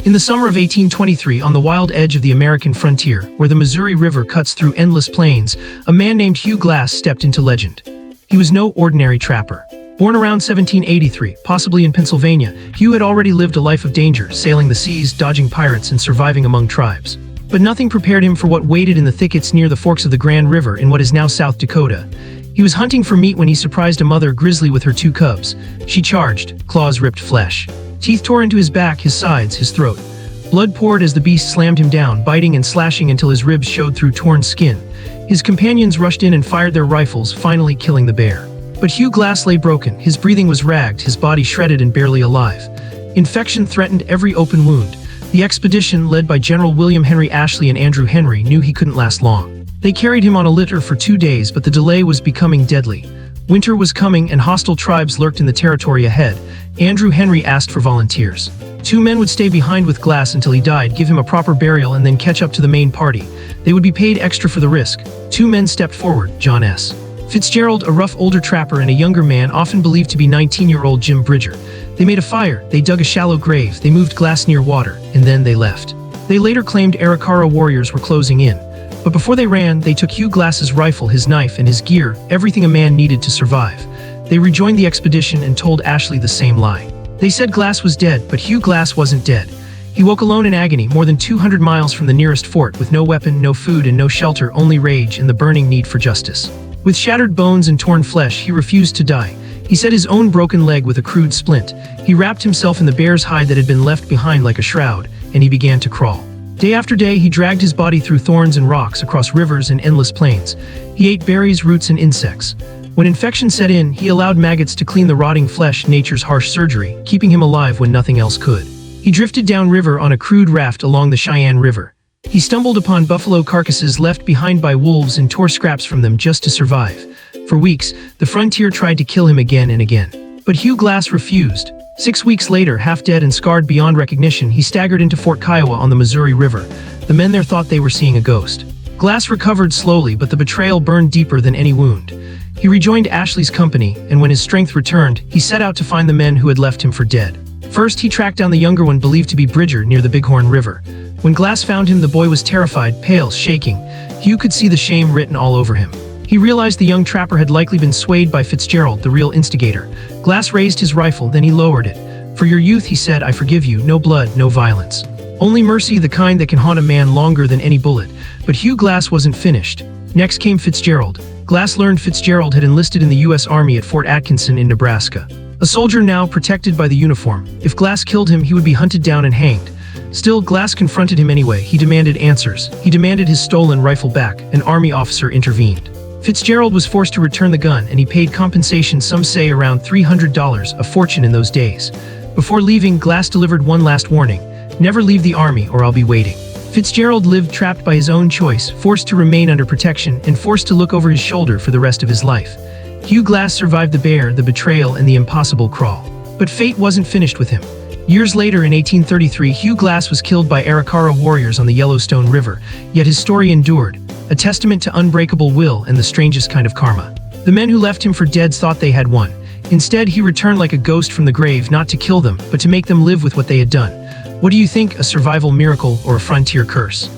In the summer of 1823, on the wild edge of the American frontier, where the Missouri River cuts through endless plains, a man named Hugh Glass stepped into legend. He was no ordinary trapper. Born around 1783, possibly in Pennsylvania, Hugh had already lived a life of danger, sailing the seas, dodging pirates, and surviving among tribes. But nothing prepared him for what waited in the thickets near the forks of the Grand River in what is now South Dakota. He was hunting for meat when he surprised a mother grizzly with her 2 cubs. She charged, claws ripped flesh. Teeth tore into his back, his sides, his throat. Blood poured as the beast slammed him down, biting and slashing until his ribs showed through torn skin. His companions rushed in and fired their rifles, finally killing the bear. But Hugh Glass lay broken, his breathing was ragged, his body shredded and barely alive. Infection threatened every open wound. The expedition, led by General William Henry Ashley and Andrew Henry, knew he couldn't last long. They carried him on a litter for 2 days, but the delay was becoming deadly. Winter was coming and hostile tribes lurked in the territory ahead. Andrew Henry asked for volunteers. 2 men would stay behind with Glass until he died, give him a proper burial, and then catch up to the main party. They would be paid extra for the risk. 2 men stepped forward, John S. Fitzgerald, a rough older trapper, and a younger man often believed to be 19-year-old Jim Bridger. They made a fire, they dug a shallow grave, they moved Glass near water, and then they left. They later claimed Arikara warriors were closing in. But before they ran, they took Hugh Glass's rifle, his knife, and his gear, everything a man needed to survive. They rejoined the expedition and told Ashley the same lie. They said Glass was dead, but Hugh Glass wasn't dead. He woke alone in agony, more than 200 miles from the nearest fort, with no weapon, no food, and no shelter, only rage and the burning need for justice. With shattered bones and torn flesh, he refused to die. He set his own broken leg with a crude splint. He wrapped himself in the bear's hide that had been left behind like a shroud, and he began to crawl. Day after day, he dragged his body through thorns and rocks, across rivers and endless plains. He ate berries, roots, and insects. When infection set in, he allowed maggots to clean the rotting flesh, nature's harsh surgery, keeping him alive when nothing else could. He drifted downriver on a crude raft along the Cheyenne River. He stumbled upon buffalo carcasses left behind by wolves and tore scraps from them just to survive. For weeks, the frontier tried to kill him again and again. But Hugh Glass refused. 6 weeks later, half dead and scarred beyond recognition, he staggered into Fort Kiowa on the Missouri River. The men there thought they were seeing a ghost. Glass recovered slowly, but the betrayal burned deeper than any wound. He rejoined Ashley's company, and when his strength returned, he set out to find the men who had left him for dead. First, he tracked down the younger one believed to be Bridger near the Bighorn River. When Glass found him, the boy was terrified, pale, shaking. Hugh could see the shame written all over him. He realized the young trapper had likely been swayed by Fitzgerald, the real instigator. Glass raised his rifle, then he lowered it. "For your youth," he said, "I forgive you. No blood, no violence. Only mercy, the kind that can haunt a man longer than any bullet." But Hugh Glass wasn't finished. Next came Fitzgerald. Glass learned Fitzgerald had enlisted in the U.S. Army at Fort Atkinson in Nebraska. A soldier now protected by the uniform. If Glass killed him, he would be hunted down and hanged. Still, Glass confronted him anyway. He demanded answers. He demanded his stolen rifle back. An Army officer intervened. Fitzgerald was forced to return the gun, and he paid compensation, some say around $300, a fortune in those days. Before leaving, Glass delivered one last warning: "Never leave the Army or I'll be waiting." Fitzgerald lived trapped by his own choice, forced to remain under protection, and forced to look over his shoulder for the rest of his life. Hugh Glass survived the bear, the betrayal, and the impossible crawl. But fate wasn't finished with him. Years later, in 1833, Hugh Glass was killed by Arikara warriors on the Yellowstone River, yet his story endured, a testament to unbreakable will and the strangest kind of karma. The men who left him for dead thought they had won. Instead, he returned like a ghost from the grave, not to kill them, but to make them live with what they had done. What do you think, a survival miracle or a frontier curse?